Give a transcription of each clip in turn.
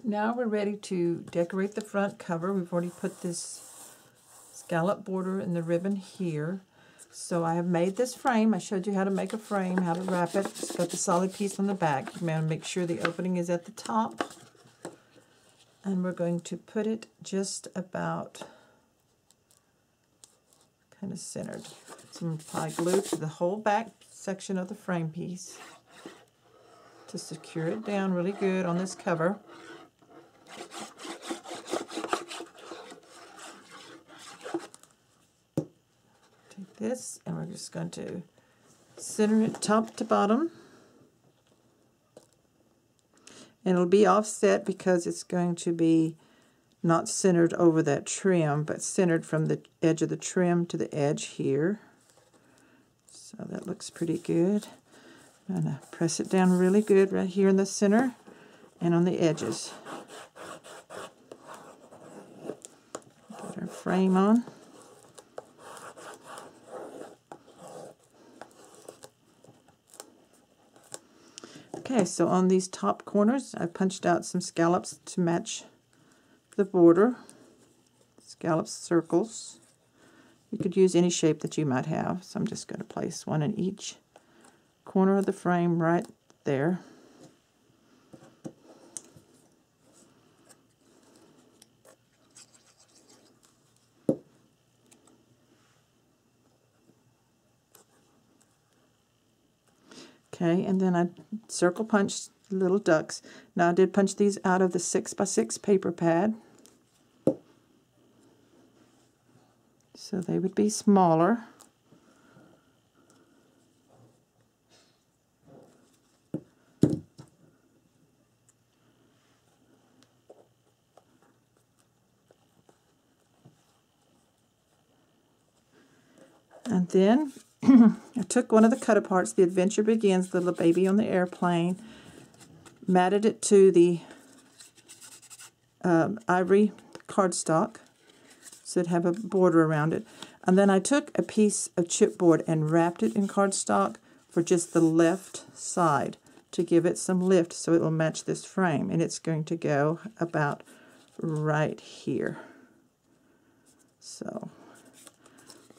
Now we're ready to decorate the front cover. We've already put this scallop border in the ribbon here. So I have made this frame. I showed you how to make a frame, how to wrap it. It's got the solid piece on the back. You want to make sure the opening is at the top. And we're going to put it just about kind of centered. So I'm going to apply glue to the whole back section of the frame piece to secure it down really good on this cover. Take this and we're just going to center it top to bottom. And it'll be offset because it's going to be not centered over that trim, but centered from the edge of the trim to the edge here. So that looks pretty good. I'm going to press it down really good right here in the center and on the edges. Put our frame on. Okay, so on these top corners, I punched out some scallops to match the border. Scallop circles. You could use any shape that you might have, so I'm just going to place one in each corner of the frame right there. Okay, and then I circle punched little ducks. Now I did punch these out of the 6x6 paper pad, so they would be smaller. And then I took one of the cut-aparts, the Adventure Begins, the little baby on the airplane, matted it to the ivory cardstock so it'd have a border around it. And then I took a piece of chipboard and wrapped it in cardstock for just the left side to give it some lift so it will match this frame. And it's going to go about right here. So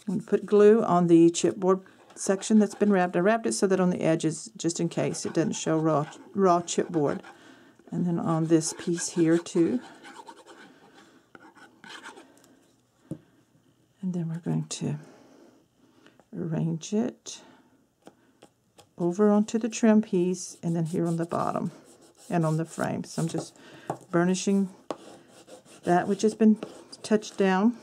I'm going to put glue on the chipboard section that's been wrapped. I wrapped it so that on the edges, just in case it doesn't show raw chipboard. And then on this piece here too. And then we're going to arrange it over onto the trim piece and then here on the bottom and on the frame. So I'm just burnishing that which has been touched down.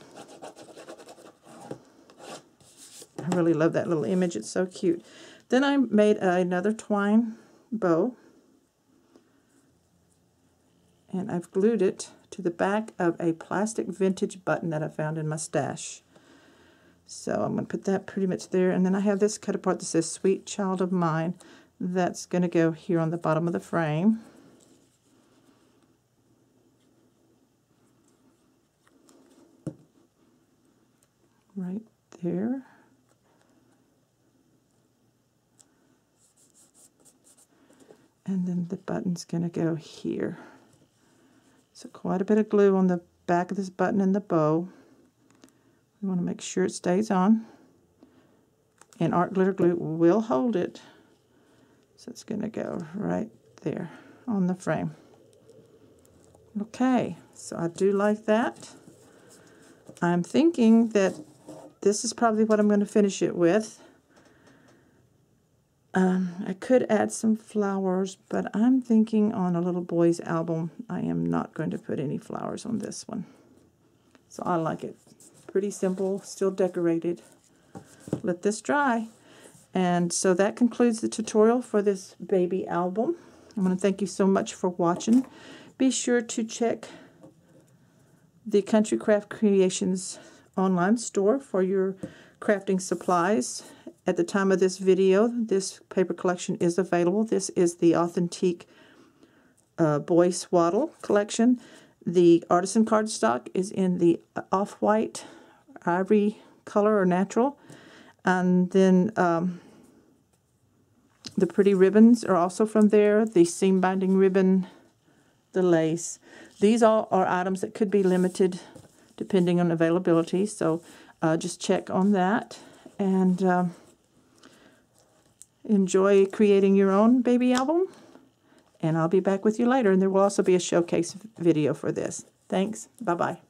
I really love that little image. It's so cute. Then I made another twine bow, and I've glued it to the back of a plastic vintage button that I found in my stash. So I'm going to put that pretty much there, and then I have this cut apart that says Sweet Child of Mine. That's going to go here on the bottom of the frame. Right there. And then the button's going to go here. So quite a bit of glue on the back of this button and the bow. We want to make sure it stays on. And art glitter glue will hold it. So it's going to go right there on the frame. Okay, so I do like that. I'm thinking that this is probably what I'm going to finish it with. I could add some flowers, but I'm thinking on a little boy's album, I am not going to put any flowers on this one. So I like it. Pretty simple, still decorated. Let this dry. And so that concludes the tutorial for this baby album. I want to thank you so much for watching. Be sure to check the Country Craft Creations online store for your crafting supplies. At the time of this video, this paper collection is available. This is the Authentique Boy Swaddle collection. The Artisan Cardstock is in the off-white ivory color or natural. And then the pretty ribbons are also from there. The seam binding ribbon the lace. These all are items that could be limited depending on availability, so just check on that and enjoy creating your own baby album. And I'll be back with you later, and there will also be a showcase video for this. Thanks. Bye-bye.